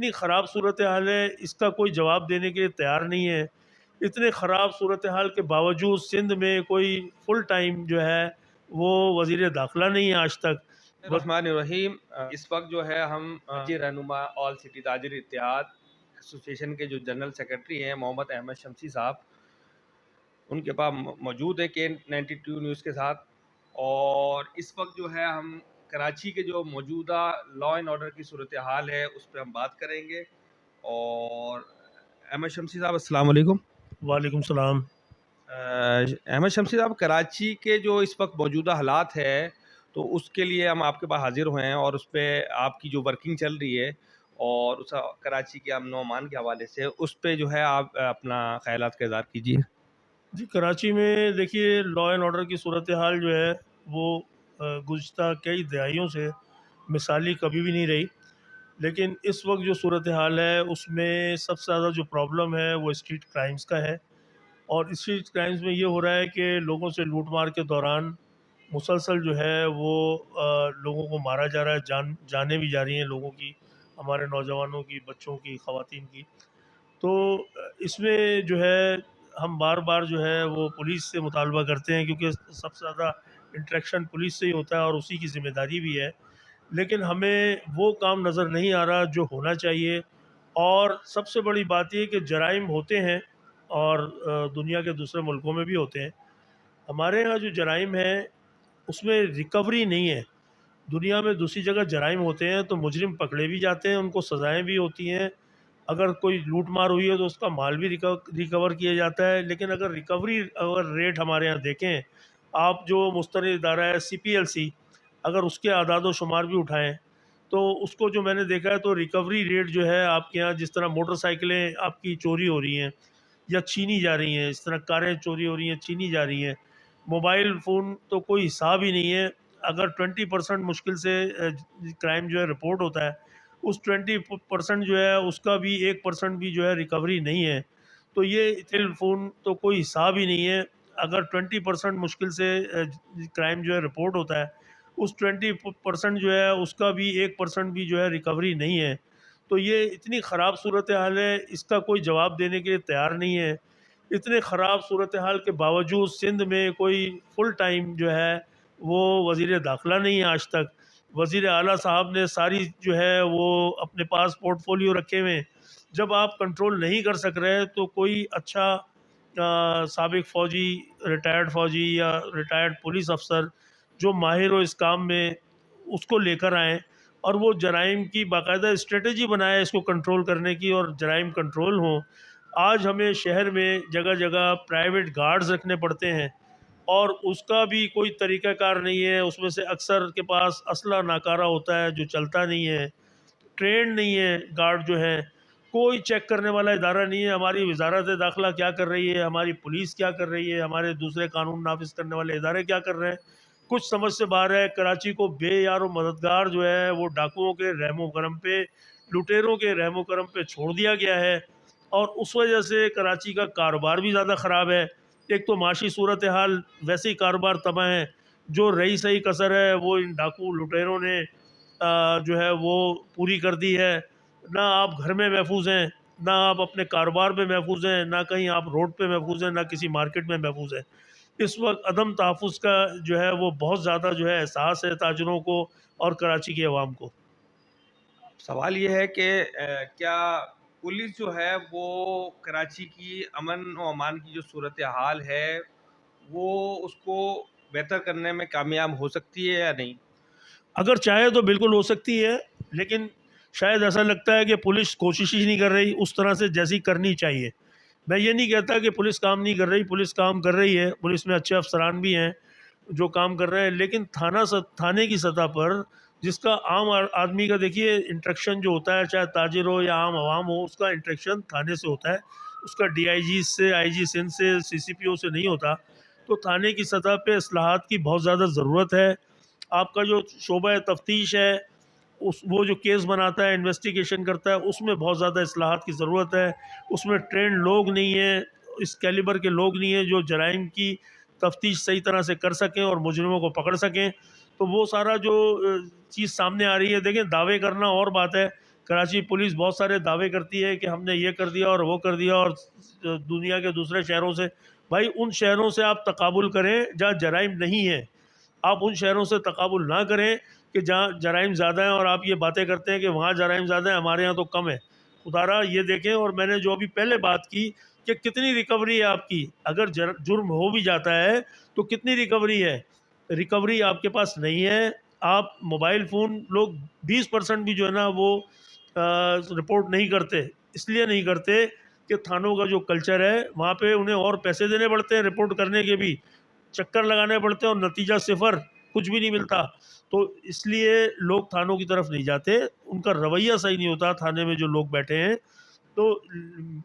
اتنی خراب صورتحال ہے، اس کا کوئی جواب دینے کے لیے تیار نہیں ہے۔ اتنے خراب صورتحال کے باوجود سندھ میں کوئی فل ٹائم جو ہے وہ وزیر داخلہ نہیں ہے آج تک۔ الرحمن الرحیم۔ اس وقت جو ہے ہم رہنما آل سٹی تاجر اتحاد ایسوسی ایشن کے جو جنرل سیکرٹری ہیں محمد احمد شمسی صاحب، ان کے پاس موجود ہے K92 نیوز کے ساتھ، اور اس وقت جو ہے ہم کراچی کے جو موجودہ لا اینڈ آرڈر کی صورتحال ہے اس پہ ہم بات کریں گے۔ اور احمد شمسی صاحب السلام علیکم۔ وعلیکم السلام۔ احمد شمسی صاحب، کراچی کے جو اس وقت موجودہ حالات ہے تو اس کے لیے ہم آپ کے پاس حاضر ہوئے ہیں، اور اس پہ آپ کی جو ورکنگ چل رہی ہے اور اس کراچی کے امن و امان کے حوالے سے اس پہ جو ہے آپ اپنا خیالات کا اظہار کیجیے۔ جی، کراچی میں دیکھیے لا اینڈ آرڈر کی صورتحال جو ہے وہ گزشتہ کئی دہائیوں سے مثالی کبھی بھی نہیں رہی، لیکن اس وقت جو صورتحال ہے اس میں سب سے زیادہ جو پرابلم ہے وہ اسٹریٹ کرائمز کا ہے۔ اور اسٹریٹ کرائمز میں یہ ہو رہا ہے کہ لوگوں سے لوٹ مار کے دوران مسلسل جو ہے وہ لوگوں کو مارا جا رہا ہے، جانیں بھی جا رہی ہیں لوگوں کی، ہمارے نوجوانوں کی، بچوں کی، خواتین کی۔ تو اس میں جو ہے ہم بار بار جو ہے وہ پولیس سے مطالبہ کرتے ہیں، کیونکہ سب سے زیادہ انٹریکشن پولیس سے ہی ہوتا ہے اور اسی کی ذمہ داری بھی ہے، لیکن ہمیں وہ کام نظر نہیں آ رہا جو ہونا چاہیے۔ اور سب سے بڑی بات یہ کہ جرائم ہوتے ہیں اور دنیا کے دوسرے ملکوں میں بھی ہوتے ہیں، ہمارے ہاں جو جرائم ہیں اس میں ریکوری نہیں ہے۔ دنیا میں دوسری جگہ جرائم ہوتے ہیں تو مجرم پکڑے بھی جاتے ہیں، ان کو سزائیں بھی ہوتی ہیں، اگر کوئی لوٹ مار ہوئی ہے تو اس کا مال بھی ریکور کیا جاتا ہے، لیکن اگر ریکوری ریٹ ہمارے ہاں دیکھیں، آپ جو مستند ادارہ ہے CPLC، اگر اس کے اعداد و شمار بھی اٹھائیں تو اس کو جو میں نے دیکھا ہے تو ریکوری ریٹ جو ہے آپ کے ہاں، جس طرح موٹر سائیکلیں آپ کی چوری ہو رہی ہیں یا چھینی جا رہی ہیں، اس طرح کاریں چوری ہو رہی ہیں، چھینی جا رہی ہیں، موبائل فون تو کوئی حساب ہی نہیں ہے۔ اگر 20% مشکل سے کرائم جو ہے رپورٹ ہوتا ہے، اس 20% جو ہے اس کا بھی 1% بھی جو ہے ریکوری نہیں ہے۔ تو یہ ٹیلی فون تو کوئی حساب ہی نہیں ہے۔ اگر 20% مشکل سے کرائم جو ہے رپورٹ ہوتا ہے، اس 20% جو ہے اس کا بھی 1% بھی جو ہے ریکوری نہیں ہے۔ تو یہ اتنی خراب صورتحال ہے، اس کا کوئی جواب دینے کے لیے تیار نہیں ہے۔ اتنے خراب صورتحال کے باوجود سندھ میں کوئی فل ٹائم جو ہے وہ وزیر داخلہ نہیں ہے آج تک۔ وزیر اعلیٰ صاحب نے ساری جو ہے وہ اپنے پاس پورٹ فولیو رکھے ہوئے ہیں۔ جب آپ کنٹرول نہیں کر سک رہے تو کوئی اچھا سابق فوجی، ریٹائرڈ فوجی یا ریٹائرڈ پولیس افسر جو ماہر ہو اس کام میں، اس کو لے کر آئیں اور وہ جرائم کی باقاعدہ اسٹریٹجی بنائے اس کو کنٹرول کرنے کی، اور جرائم کنٹرول ہوں۔ آج ہمیں شہر میں جگہ جگہ پرائیویٹ گارڈز رکھنے پڑتے ہیں اور اس کا بھی کوئی طریقہ کار نہیں ہے۔ اس میں سے اکثر کے پاس اسلحہ ناکارہ ہوتا ہے جو چلتا نہیں ہے، ٹرینڈ نہیں ہے گارڈ جو ہے، کوئی چیک کرنے والا ادارہ نہیں ہے۔ ہماری وزارت داخلہ کیا کر رہی ہے، ہماری پولیس کیا کر رہی ہے، ہمارے دوسرے قانون نافذ کرنے والے ادارے کیا کر رہے ہیں، کچھ سمجھ سے باہر ہے۔ کراچی کو بے یار و مددگار جو ہے وہ ڈاکوؤں کے رحم و کرم پہ، لٹیروں کے رحم و کرم پہ چھوڑ دیا گیا ہے، اور اس وجہ سے کراچی کا کاروبار بھی زیادہ خراب ہے۔ ایک تو معاشی صورتحال، ویسے ہی کاروبار تباہ ہے، جو رہی صحیح کسر ہے وہ ان ڈاکو لٹیروں نے جو ہے وہ پوری کر دی ہے۔ نہ آپ گھر میں محفوظ ہیں، نہ آپ اپنے کاروبار میں محفوظ ہیں، نہ کہیں آپ روڈ پہ محفوظ ہیں، نہ کسی مارکیٹ میں محفوظ ہیں۔ اس وقت عدم تحفظ کا جو ہے وہ بہت زیادہ جو ہے احساس ہے تاجروں کو اور کراچی کی عوام کو۔ سوال یہ ہے کہ کیا پولیس جو ہے وہ کراچی کی امن و امان کی جو صورتحال ہے وہ اس کو بہتر کرنے میں کامیاب ہو سکتی ہے یا نہیں؟ اگر چاہے تو بالکل ہو سکتی ہے، لیکن شاید ایسا لگتا ہے کہ پولیس کوشش ہی نہیں کر رہی اس طرح سے جیسی کرنی چاہیے۔ میں یہ نہیں کہتا کہ پولیس کام نہیں کر رہی، پولیس کام کر رہی ہے، پولیس میں اچھے افسران بھی ہیں جو کام کر رہے ہیں، لیکن تھانے کی سطح پر جس کا عام آدمی کا دیکھیے انٹریکشن جو ہوتا ہے، چاہے تاجر ہو یا عام عوام ہو، اس کا انٹریکشن تھانے سے ہوتا ہے، اس کا DIG سے، IG سندھ سے، CCPO سے نہیں ہوتا۔ تو تھانے کی سطح پہ اصلاحات کی بہت زیادہ ضرورت ہے۔ آپ کا جو شعبہ تفتیش ہے، وہ جو کیس بناتا ہے، انویسٹیگیشن کرتا ہے، اس میں بہت زیادہ اصلاحات کی ضرورت ہے۔ اس میں ٹرینڈ لوگ نہیں ہیں، اس کیلیبر کے لوگ نہیں ہیں جو جرائم کی تفتیش صحیح طرح سے کر سکیں اور مجرموں کو پکڑ سکیں۔ تو وہ سارا جو چیز سامنے آ رہی ہے، دیکھیں دعوے کرنا اور بات ہے، کراچی پولیس بہت سارے دعوے کرتی ہے کہ ہم نے یہ کر دیا اور وہ کر دیا، اور دنیا کے دوسرے شہروں سے. بھائی ان شہروں سے آپ تقابل کریں جہاں جرائم نہیں ہے. آپ ان شہروں سے تقابل نہ کریں کہ جہاں جرائم زیادہ ہیں اور آپ یہ باتیں کرتے ہیں کہ وہاں جرائم زیادہ ہیں، ہمارے یہاں تو کم ہے. خدارا یہ دیکھیں. اور میں نے جو ابھی پہلے بات کی کہ کتنی ریکوری ہے آپ کی، اگر جرم ہو بھی جاتا ہے تو کتنی ریکوری ہے. ریکوری آپ کے پاس نہیں ہے. آپ موبائل فون لوگ 20% بھی جو ہے نا وہ رپورٹ نہیں کرتے. اس لیے نہیں کرتے کہ تھانوں کا جو کلچر ہے وہاں پہ انہیں اور پیسے دینے پڑتے ہیں رپورٹ کرنے کے بھی، چکر لگانے پڑتے ہیں اور نتیجہ صفر، کچھ بھی نہیں ملتا. تو اس لیے لوگ تھانوں کی طرف نہیں جاتے، ان کا رویہ صحیح نہیں ہوتا تھانے میں جو لوگ بیٹھے ہیں. تو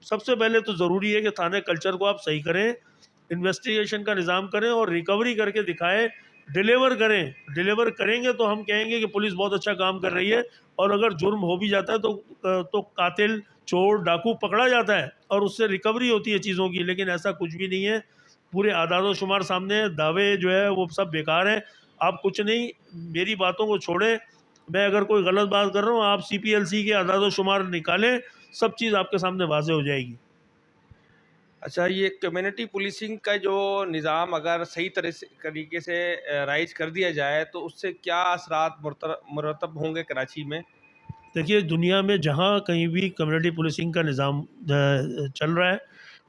سب سے پہلے تو ضروری ہے کہ تھانے کلچر کو آپ صحیح کریں، انویسٹیگیشن کا نظام کریں اور ریکوری کر کے دکھائیں، ڈیلیور کریں. ڈیلیور کریں گے تو ہم کہیں گے کہ پولیس بہت اچھا کام کر رہی ہے. اور اگر جرم ہو بھی جاتا ہے تو قاتل، چور، ڈاکو پکڑا جاتا ہے اور اس سے ریکوری ہوتی ہے چیزوں کی. لیکن ایسا کچھ بھی نہیں ہے. پورے اعداد و شمار سامنے ہیں، دعوے جو ہے وہ سب بیکار ہیں. آپ کچھ نہیں، میری باتوں کو چھوڑیں. میں اگر کوئی غلط بات کر رہا ہوں، آپ CPLC کے اعداد و شمار نکالیں، سب چیز آپ کے سامنے واضح ہو جائے گی. اچھا، یہ کمیونٹی پولیسنگ کا جو نظام اگر صحیح طریقے سے رائج کر دیا جائے تو اس سے کیا اثرات مرتب ہوں گے کراچی میں؟ دیکھیے دنیا میں جہاں کہیں بھی کمیونٹی پولیسنگ کا نظام چل رہا ہے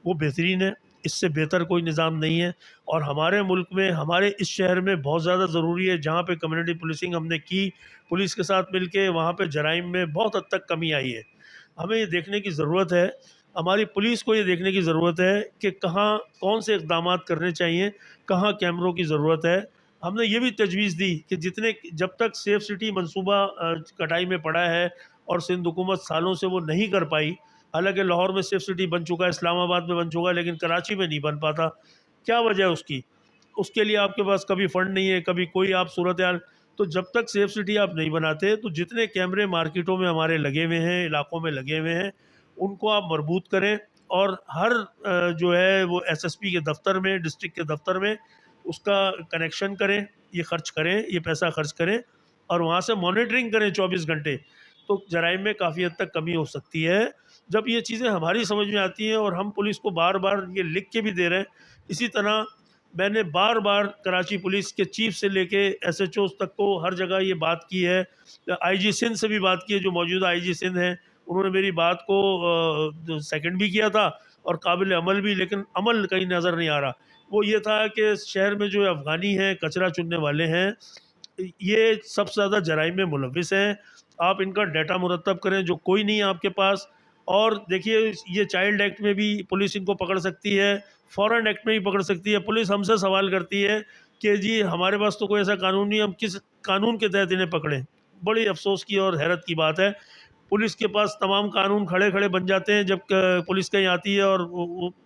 وہ بہترین ہے. اس سے بہتر کوئی نظام نہیں ہے. اور ہمارے ملک میں، ہمارے اس شہر میں بہت زیادہ ضروری ہے. جہاں پہ کمیونٹی پولیسنگ ہم نے کی پولیس کے ساتھ مل کے، وہاں پہ جرائم میں بہت حد تک کمی آئی ہے. ہمیں یہ دیکھنے کی ضرورت ہے، ہماری پولیس کو یہ دیکھنے کی ضرورت ہے کہ کہاں کون سے اقدامات کرنے چاہیے، کہاں کیمروں کی ضرورت ہے. ہم نے یہ بھی تجویز دی کہ جب تک سیف سٹی منصوبہ کٹائی میں پڑا ہے اور سندھ حکومت سالوں سے وہ نہیں کر پائی، حالانکہ لاہور میں سیف سٹی بن چکا ہے، اسلام آباد میں بن چکا ہے، لیکن کراچی میں نہیں بن پاتا. کیا وجہ ہے اس کی؟ اس کے لیے آپ کے پاس کبھی فنڈ نہیں ہے، کبھی کوئی آپ صورتحال. تو جب تک سیف سٹی آپ نہیں بناتے تو جتنے کیمرے مارکیٹوں میں ہمارے لگے ہوئے ہیں، علاقوں میں لگے ہوئے ہیں، ان کو آپ مربوط کریں. اور ہر جو ہے وہ SSP کے دفتر میں، ڈسٹرکٹ کے دفتر میں اس کا کنیکشن کریں، یہ خرچ کریں، یہ پیسہ خرچ کریں اور وہاں سے مانیٹرنگ کریں 24 گھنٹے. تو جرائم میں کافی حد تک کمی ہو سکتی ہے جب یہ چیزیں ہماری سمجھ میں آتی ہیں اور ہم پولیس کو بار بار یہ لکھ کے بھی دے رہے ہیں. اسی طرح میں نے بار بار کراچی پولیس کے چیف سے لے کے SHOs تک کو ہر جگہ یہ بات کی ہے. IG سندھ سے بھی بات کی ہے، جو موجودہ IG سندھ ہیں، انہوں نے میری بات کو سیکنڈ بھی کیا تھا اور قابل عمل بھی، لیکن عمل کہیں نظر نہیں آ رہا. وہ یہ تھا کہ شہر میں جو افغانی ہیں، کچرا چننے والے ہیں، یہ سب سے زیادہ جرائم میں ملوث ہیں. آپ ان کا ڈیٹا مرتب کریں، جو کوئی نہیں ہے آپ کے پاس. اور دیکھیے یہ چائلڈ ایکٹ میں بھی پولیس ان کو پکڑ سکتی ہے، فورن ایکٹ میں بھی پکڑ سکتی ہے. پولیس ہم سے سوال کرتی ہے کہ جی ہمارے پاس تو کوئی ایسا قانون نہیں، ہم کس قانون کے تحت انہیں پکڑیں. بڑی افسوس کی اور حیرت کی بات ہے. پولیس کے پاس تمام قانون کھڑے کھڑے بن جاتے ہیں جب پولیس کہیں آتی ہے، اور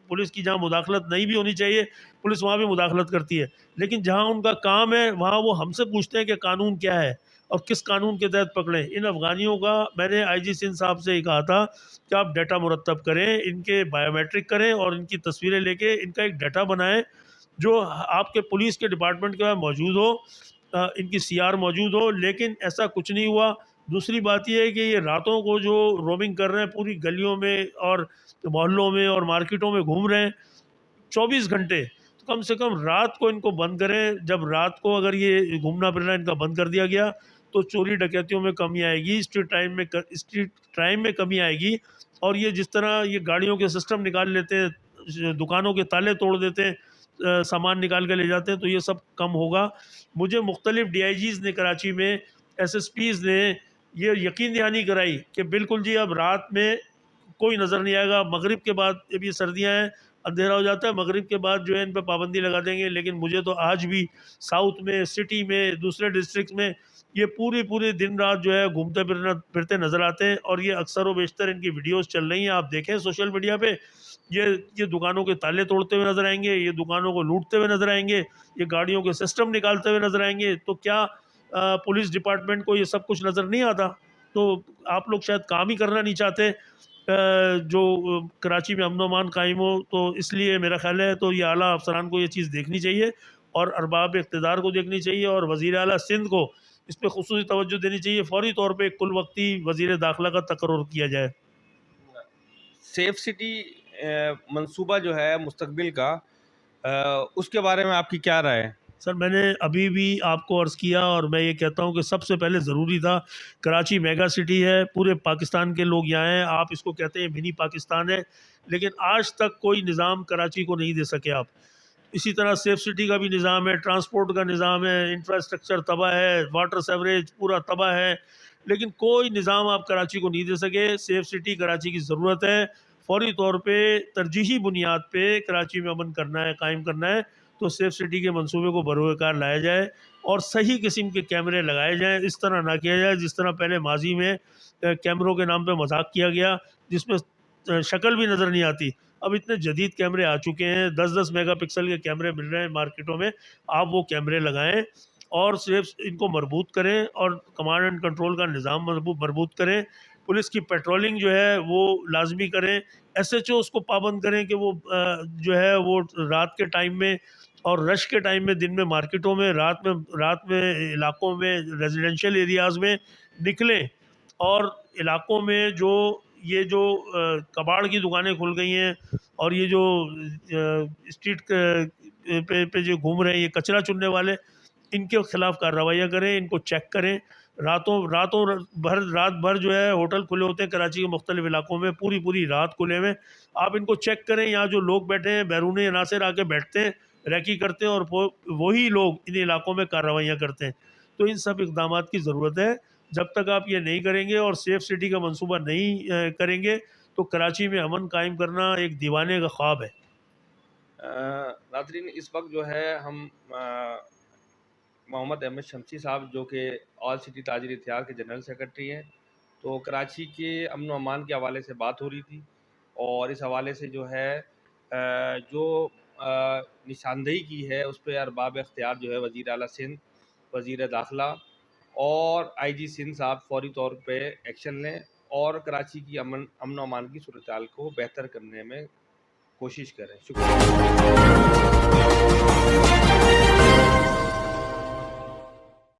پولیس کی جہاں مداخلت نہیں بھی ہونی چاہیے پولیس وہاں بھی مداخلت کرتی ہے. لیکن جہاں ان کا کام ہے وہاں وہ ہم سے پوچھتے ہیں کہ قانون کیا ہے اور کس قانون کے تحت پکڑیں. ان افغانیوں کا میں نے IG سندھ صاحب سے ہی کہا تھا کہ آپ ڈیٹا مرتب کریں، ان کے بایو میٹرک کریں اور ان کی تصویریں لے کے ان کا ایک ڈیٹا بنائیں جو آپ کے پولیس کے ڈپارٹمنٹ کے پاس موجود ہو، ان کی CR موجود ہو. لیکن ایسا کچھ نہیں ہوا. دوسری بات یہ ہے کہ یہ راتوں کو جو رومنگ کر رہے ہیں پوری گلیوں میں اور محلوں میں اور مارکیٹوں میں گھوم رہے ہیں 24 گھنٹے. تو کم سے کم رات کو ان کو بند کریں. جب رات کو اگر یہ گھومنا پھرنا ان کا بند کر دیا گیا تو چوری ڈکیتیوں میں کمی آئے گی، اسٹریٹ کرائم میں کمی آئے گی. اور یہ جس طرح یہ گاڑیوں کے سسٹم نکال لیتے ہیں، دکانوں کے تالے توڑ دیتے ہیں، سامان نکال کے لے جاتے ہیں، تو یہ سب کم ہوگا. مجھے مختلف DIGs نے کراچی میں، SSPs نے یہ یقین دہانی کرائی کہ بالکل جی اب رات میں کوئی نظر نہیں آئے گا. مغرب کے بعد جب یہ سردیاں ہیں اندھیرا ہو جاتا ہے، مغرب کے بعد جو ہے ان پہ پابندی لگا دیں گے. لیکن مجھے تو آج بھی ساؤتھ میں، سٹی میں، دوسرے ڈسٹرکٹ میں یہ پوری دن رات جو ہے گھومتے پھرتے نظر آتے ہیں. اور یہ اکثر و بیشتر ان کی ویڈیوز چل رہی ہیں، آپ دیکھیں سوشل میڈیا پہ. یہ دکانوں کے تالے توڑتے ہوئے نظر آئیں گے، یہ دکانوں کو لوٹتے ہوئے نظر آئیں گے، یہ گاڑیوں کے سسٹم نکالتے ہوئے نظر آئیں گے. تو کیا پولیس ڈپارٹمنٹ کو یہ سب کچھ نظر نہیں آتا؟ تو آپ لوگ شاید کام ہی کرنا نہیں چاہتے جو کراچی میں امن و امان قائم ہو. تو اس لیے میرا خیال ہے تو یہ اعلیٰ افسران کو یہ چیز دیکھنی چاہیے اور ارباب اقتدار کو دیکھنی چاہیے اور وزیر اعلیٰ سندھ کو اس پہ خصوصی توجہ دینی چاہیے. فوری طور پہ کل وقتی وزیر داخلہ کا تقرر کیا جائے. سیف سٹی منصوبہ جو ہے مستقبل کا، اس کے بارے میں آپ کی کیا رائے ہے؟ سر میں نے ابھی بھی آپ کو عرض کیا اور میں یہ کہتا ہوں کہ سب سے پہلے ضروری تھا، کراچی میگا سٹی ہے، پورے پاکستان کے لوگ یہاں ہیں، آپ اس کو کہتے ہیں منی پاکستان ہے، لیکن آج تک کوئی نظام کراچی کو نہیں دے سکے آپ. اسی طرح سیف سٹی کا بھی نظام ہے، ٹرانسپورٹ کا نظام ہے، انفراسٹرکچر تباہ ہے، واٹر سیوریج پورا تباہ ہے، لیکن کوئی نظام آپ کراچی کو نہیں دے سکے. سیف سٹی کراچی کی ضرورت ہے، فوری طور پہ ترجیحی بنیاد پہ کراچی میں امن کرنا ہے، قائم کرنا ہے، تو سیف سٹی کے منصوبے کو بروئے کار لایا جائے اور صحیح قسم کے کیمرے لگائے جائیں. اس طرح نہ کیا جائے جس طرح پہلے ماضی میں کیمروں کے نام پہ مذاق کیا گیا، جس میں شکل بھی نظر نہیں آتی. اب اتنے جدید کیمرے آ چکے ہیں، 10 میگا پکسل کے کیمرے مل رہے ہیں مارکیٹوں میں، آپ وہ کیمرے لگائیں اور صرف ان کو مربوط کریں اور کمانڈ اینڈ کنٹرول کا نظام مربوط کریں. پولیس کی پیٹرولنگ جو ہے وہ لازمی کریں، ایس ایچ او اس کو پابند کریں کہ وہ جو ہے وہ رات کے ٹائم میں اور رش کے ٹائم میں، دن میں مارکیٹوں میں، رات میں علاقوں میں، ریزیڈینشیل ایریاز میں نکلیں، اور علاقوں میں یہ جو کباڑ کی دکانیں کھل گئی ہیں اور یہ جو اسٹریٹ پہ جو گھوم رہے ہیں یہ کچرا چننے والے، ان کے خلاف کارروائیاں کریں، ان کو چیک کریں. رات بھر جو ہے ہوٹل کھلے ہوتے ہیں کراچی کے مختلف علاقوں میں، پوری رات کھلے ہوئے، آپ ان کو چیک کریں. یہاں جو لوگ بیٹھے ہیں بیرون عناصر آ کے بیٹھتے ہیں، ریکی کرتے ہیں، اور وہی لوگ ان علاقوں میں کارروائیاں کرتے ہیں. تو ان سب اقدامات کی ضرورت ہے. جب تک آپ یہ نہیں کریں گے اور سیف سٹی کا منصوبہ نہیں کریں گے تو کراچی میں امن قائم کرنا ایک دیوانے کا خواب ہے. ناظرین، اس وقت جو ہے ہم محمد احمد شمسی صاحب جو کہ آل سٹی تاجر اتحاد کے جنرل سیکرٹری ہیں، تو کراچی کے امن و امان کے حوالے سے بات ہو رہی تھی، اور اس حوالے سے جو ہے جو نشاندہی کی ہے اس پہ ارباب اختیار جو ہے وزیر اعلیٰ سندھ، وزیر داخلہ اور آئی جی سندھ صاحب فوری طور پہ ایکشن لیں اور کراچی کی امن و امان کی صورتحال کو بہتر کرنے میں کوشش کریں. شکریہ.